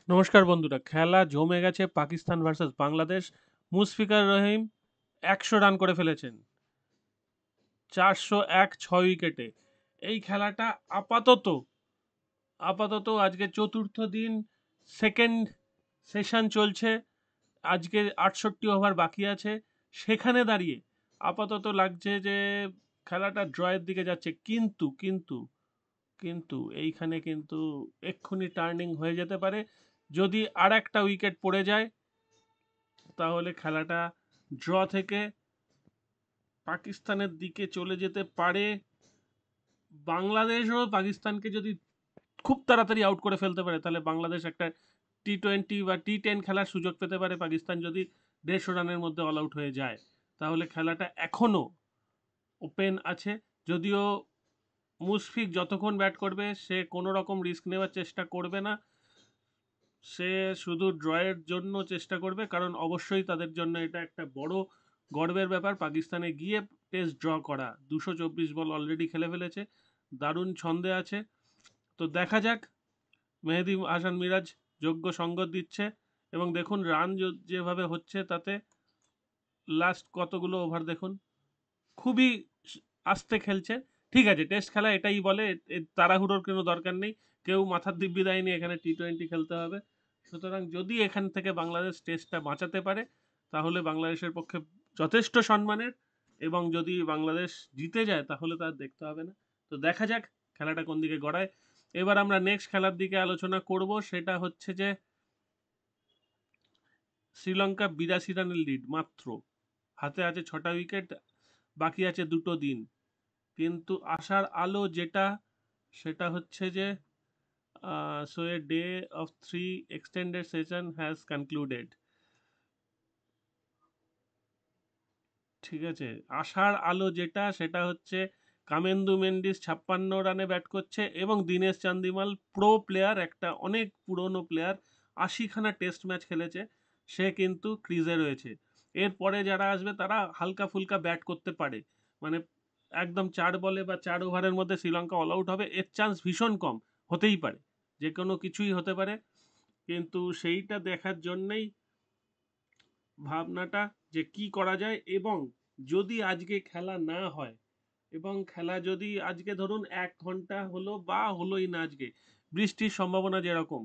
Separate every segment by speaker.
Speaker 1: নমস্কার বন্ধুরা, খেলা জমে গেছে পাকিস্তান ভার্সেস বাংলাদেশ। মুশফিকুর রহিম ১০০ রান করে ফেলেছেন, ৪০১ ৬ উইকেটে। এই খেলাটা আপাতত আপাতত আজকে চতুর্থ দিন, সেকেন্ড সেশন চলছে। আজকে ৬৮ ওভার বাকি আছে। সেখানে দাঁড়িয়ে আপাতত লাগছে যে খেলাটা ড্রয়ের দিকে যাচ্ছে, কিন্তু কিন্তু কিন্তু এইখানে কিন্তু এক্ষুনি টার্নিং হয়ে যেতে পারে। যদি আর একটা উইকেট পড়ে যায় তাহলে খেলাটা ড্র থেকে পাকিস্তানের দিকে চলে যেতে পারে। বাংলাদেশও পাকিস্তানকে যদি খুব তাড়াতাড়ি আউট করে ফেলতে পারে, তাহলে বাংলাদেশ একটা টি-20 বা টি-10 খেলার সুযোগ পেতে পারে। পাকিস্তান যদি ১৫০ রানের মধ্যে অল আউট হয়ে যায়, তাহলে খেলাটা এখনও ওপেন আছে। যদিও মুশফিক যতক্ষণ ব্যাট করবে সে কোনো রকম রিস্ক নেওয়ার চেষ্টা করবে না। সে শুধু ড্রয়ের জন্য চেষ্টা করবে, কারণ অবশ্যই তাদের জন্য এটা একটা বড় গর্বের ব্যাপার পাকিস্তানে গিয়ে টেস্ট ড্র করা। ২২৪ বল অলরেডি খেলে ফেলেছে, দারুণ ছন্দে আছে। তো দেখা যাক, মেহেদী হাসান মিরাজ যোগ্য সঙ্গ দিচ্ছে, এবং দেখুন রান যেভাবে হচ্ছে তাতে লাস্ট কতগুলো ওভার দেখুন, খুবই আস্তে খেলছে। ঠিক আছে, টেস্ট খেলা এটাই বলে, তাড়াহুড়োর কোনো দরকার নেই। কেউ মাথার দিব্যি দেয়নি এখানে টি-20 খেলতে হবে। সুতরাং যদি এখান থেকে বাংলাদেশ টেস্টটা বাঁচাতে পারে, তাহলে বাংলাদেশের পক্ষে যথেষ্ট সম্মানের। এবং যদি বাংলাদেশ জিতে যায় তাহলে তার দেখতে হবে না। তো দেখা যাক খেলাটা কোন দিকে গড়ায়। এবার আমরা নেক্সট খেলার দিকে আলোচনা করব। সেটা হচ্ছে যে শ্রীলঙ্কা ৮২ রানের লিড মাত্র, হাতে আছে ৬টা উইকেট, বাকি আছে 2টো দিন। কিন্তু আশার আলো যেটা, সেটা হচ্ছে যে so a day of 3 extended session has concluded. ঠিক আছে, আশার আলো যেটা, সেটা হচ্ছে কামেন্দু মেন্ডিস ৫৬ রানে ব্যাট করছে, এবং দীনেশ চান্দিমাল প্রো প্লেয়ার, একটা অনেক পুরনো প্লেয়ার, ৮০খানা টেস্ট ম্যাচ খেলেছে, সে কিন্তু ক্রিজে রয়েছে। এরপরে যারা আসবে তারা হালকা ফুলকা ব্যাট করতে পারে, মানে একদম ৪ বলে বা ৪ ওভারের মধ্যে শ্রীলঙ্কা অল আউট হবে এর চান্স ভীষণ কম। হতেই পারে, যে কোনো কিছুই হতে পারে, কিন্তু সেইটা দেখার জন্যেই ভাবনাটা যে কি করা যায়। এবং যদি আজকে খেলা না হয়, এবং খেলা যদি আজকে ধরুন ১ ঘন্টা হলো বা হলোই না, আজকে বৃষ্টির সম্ভাবনা যেরকম,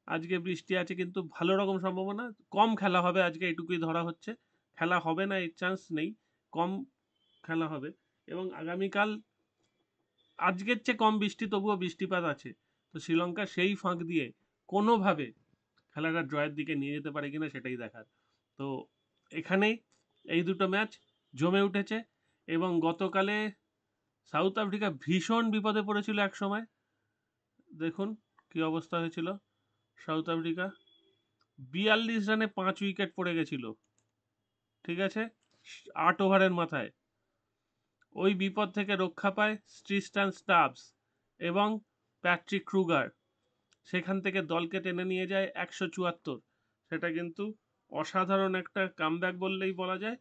Speaker 1: আজকে বৃষ্টি আছে কিন্তু ভালো রকম সম্ভাবনা, কম খেলা হবে আজকে, এটুকুই ধরা হচ্ছে। খেলা হবে না এর চান্স নেই, কম খেলা হবে। এবং আগামীকাল আজকের চেয়ে কম বৃষ্টি, তবুও বৃষ্টিপাত আছে। তো শ্রীলঙ্কা সেই ফাঁক দিয়ে কোনোভাবে খেলাটা ড্রয়ের দিকে নিয়ে যেতে পারে কিনা সেটাই দেখার। তো এখানেই এই দুটো ম্যাচ জমে উঠেছে। এবং গতকালে সাউথ আফ্রিকা ভীষণ বিপদে পড়েছিল এক সময়। দেখুন কি অবস্থা হয়েছিল সাউথ আফ্রিকা, ৪২ রানে ৫ উইকেট পড়ে গেছিল। ঠিক আছে, ৮ ওভারের মাথায় ওই বিপদ থেকে রক্ষা পায় ট্রিস্টান স্টাবস এবং প্যাট্রিক ক্রুগার। সেখান থেকে দলকে টেনে নিয়ে যায় ১৭৪। সেটা কিন্তু অসাধারণ একটা কামব্যাক বললেই বলা যায়।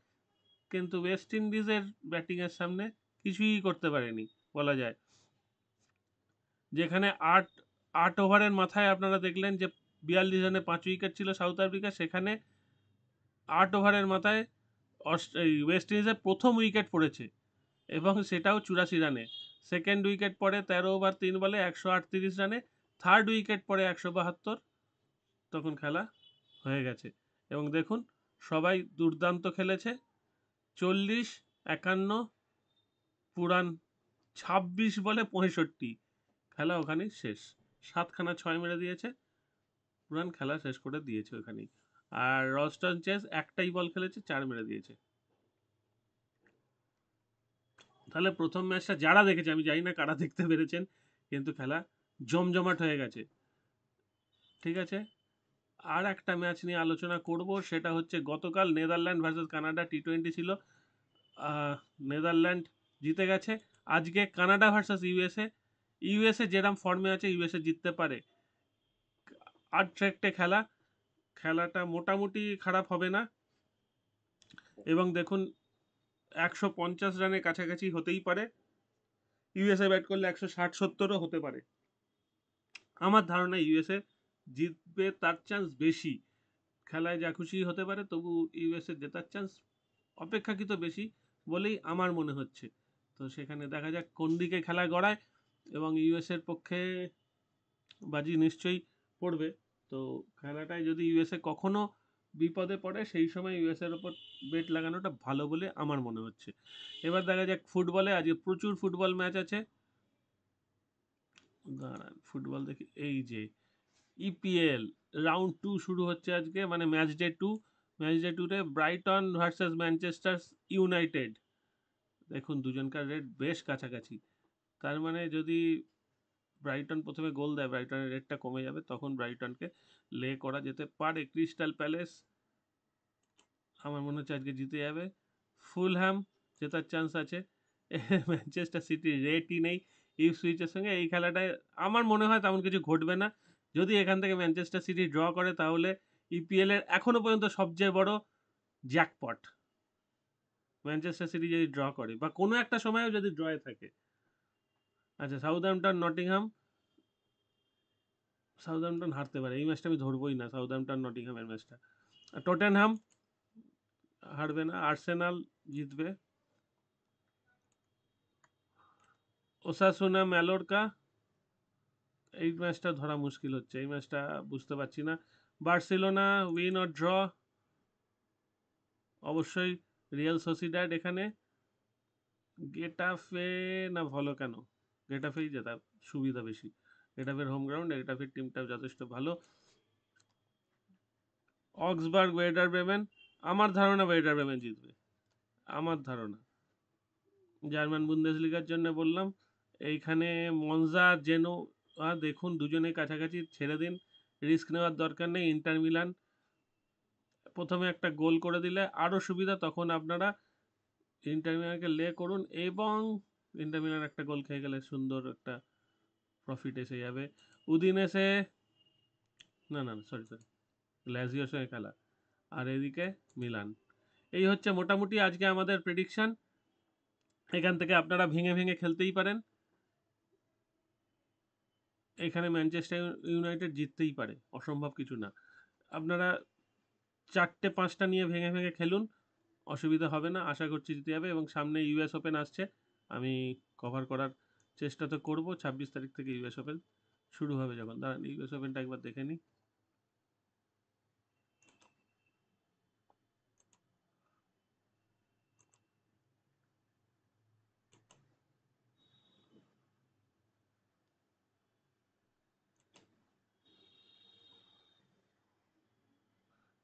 Speaker 1: কিন্তু ওয়েস্ট ইন্ডিজের ব্যাটিংয়ের সামনে কিছুই করতে পারেনি বলা যায়। যেখানে আট আট ওভারের মাথায় আপনারা দেখলেন যে ৪২ রানে ৫ উইকেট ছিল সাউথ আফ্রিকা, সেখানে ৮ ওভারের মাথায় ওয়েস্ট ইন্ডিজের প্রথম উইকেট পড়েছে, এবং সেটাও ৮৪ রানে। সেকেন্ড উইকেট পড়ে ১৩ ওভার ৩ বলে ১৩৮ রানে। থার্ড উইকেট পড়ে ১৭২। তখন খেলা হয়ে গেছে। এবং দেখুন সবাই দুর্দান্ত খেলেছে, ৪০, ৫১, পুরান ২৬ বলে ৬৫, খেলা ওখানেই শেষ। ৭খানা ৬ মেরে দিয়েছে, পুরান খেলা শেষ করে দিয়েছে ওখানেই। আর রস্টন চেস একটাই বল খেলেছে, ৪ মেরে দিয়েছে। তাহলে প্রথম ম্যাচটা যারা দেখেছে, আমি জানি না কারা দেখতে পেরেছেন, কিন্তু খেলা জমজমাট হয়ে গেছে। ঠিক আছে, আর একটা ম্যাচ নিয়ে আলোচনা করব, সেটা হচ্ছে গতকাল নেদারল্যান্ড ভার্সেস কানাডা টি-20 ছিল। নেদারল্যান্ড জিতে গেছে। আজকে কানাডা ভার্সেস ইউএসএ। ইউএসএ যেরাম ফর্মে আছে, ইউএসএ জিততে পারে। ৮ খেলা, খেলাটা মোটামুটি খারাপ হবে না। এবং দেখুন ১৫০ রানের কাছাকাছি হতেই পারে। ইউএসএ ব্যাট করলে ১৬০-৭০ও হতে পারে। আমার ধারণা ইউএসএ জিতবে তার চান্স বেশি। খেলায় যা খুশি হতে পারে, তবু ইউএসএ জেতার চান্স অপেক্ষাকৃত বেশি বলেই আমার মনে হচ্ছে। তো সেখানে দেখা যাক কোন দিকে খেলা গড়ায়, এবং ইউএসএর পক্ষে বাজি নিশ্চয়ই পড়বে। তো খেলাটায় যদি ইউএসএ কখনো বিপদে পড়ে, সেই সময় ইউএসএর ওপর বেট লাগানোটা ভালো বলে আমার মনে হচ্ছে। এবার দেখা যাক ফুটবলে, আজকে প্রচুর ফুটবল ম্যাচ আছে। দাঁড়ান ফুটবল দেখি, এই যে ইপিএল রাউন্ড 2 শুরু হচ্ছে আজকে, মানে ম্যাচ ডে 2। ম্যাচ ডে 2-তে ব্রাইটন ভার্সেস ম্যানচেস্টার ইউনাইটেড। দেখুন দুজনকার রেট বেশ কাছাকাছি। তার মানে যদি ব্রাইটন প্রথমে গোল দেয়, ব্রাইটনের রেটটা কমে যাবে, তখন ব্রাইটনকে লে করা যেতে পারে। ক্রিস্টাল প্যালেস আমার মনে হচ্ছে আজকে জিতে যাবে। ফুলহ্যাম জেতার চান্স আছে। ম্যানচেস্টার সিটি রেটই নেই ইপসুইচের সঙ্গে। এই খেলাটায় আমার মনে হয় তেমন কিছু ঘটবে না। যদি এখান থেকে ম্যানচেস্টার সিটি ড্র করে, তাহলে ইপিএল এর এখনো পর্যন্ত সবচেয়ে বড় জ্যাকপট। ম্যানচেস্টার সিটি যদি ড্র করে, বা কোনো একটা সময়েও যদি ড্রয়ে থাকে। আচ্ছা, সাউথহ্যাম্পটন নটিংহাম। সাউথহ্যাম্পটন হারতে পারে, এই ম্যাচটা আমি ধরবই না, সাউথহ্যাম্পটন নটিংহামের ম্যাচটা। টটেনহাম হারবে না, আর্সেনাল জিতবে। ওসাসুনা ম্যালোরকা, এই ম্যাচটা ধরা মুশকিল হচ্ছে, এই ম্যাচটা বুঝতে পারছি না। বার্সেলোনা উইন অর ড্র, অবশ্যই রিয়াল সোসিডাড এখানে। গেটাফে না ভালো কেন, গেটাফেই জেতা সুবিধা বেশি। গেটাফের হোম গ্রাউন্ড, গেটাফের টিমটা যথেষ্ট ভালো। অক্সবার্গ ওয়েডার ব্রেমেন, আমার ধারণা ওয়েডার ব্রেমেন জিতবে, আমার ধারণা। জার্মান বুন্দেসলিগার জন্য বললাম। এইখানে মনজা জেনো, দেখুন দুজনে কাছাকাছি, ছেড়ে দিন, রিস্ক নেওয়ার দরকার নেই। ইন্টার মিলান প্রথমে একটা গোল করে দিলে আরও সুবিধা, তখন আপনারা ইন্টার মিলানকে লে করুন, এবং ইন্টার মিলান একটা গোল খেয়ে গেলে সুন্দর একটা প্রফিট এসে যাবে। উদিনেসে, না না সরি সরি, লাজিওর সঙ্গে খেলা, আর এদিকে মিলান। এই হচ্ছে মোটামুটি আজকে আমাদের প্রেডিকশন। এখান থেকে আপনারা ভেঙে ভেঙে খেলতেই পারেন। এখানে ম্যানচেস্টার ইউনাইটেড জিততেই পারে, অসম্ভব কিছু না। আপনারা 4টে 5টা নিয়ে ভেঙে ভেঙে খেলুন, অসুবিধা হবে না, আশা করছি জিতে যাবে। এবং সামনে ইউএস ওপেন আসছে, আমি কভার করার চেষ্টা তো করবো। 26 তারিখ থেকে ইউএস ওপেন শুরু হবে যখন, দাঁড়ান ইউএস ওপেনটা একবার দেখে নিই।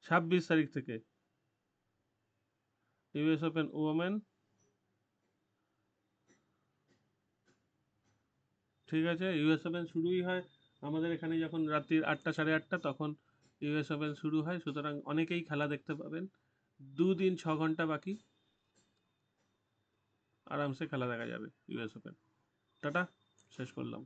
Speaker 1: ছাব্বিশ তারিখ থেকে ইউএস ওপেন ওমেন, ঠিক আছে। ইউএস ওপেন শুরুই হয় আমাদের এখানে যখন রাত্রির 8টা 8:30, তখন ইউএস ওপেন শুরু হয়। সুতরাং অনেকেই খেলা দেখতে পাবেন। 2 দিন 6 ঘন্টা বাকি, আরামসে খেলা দেখা যাবে ইউএস ওপেন। টাটা, শেষ করলাম।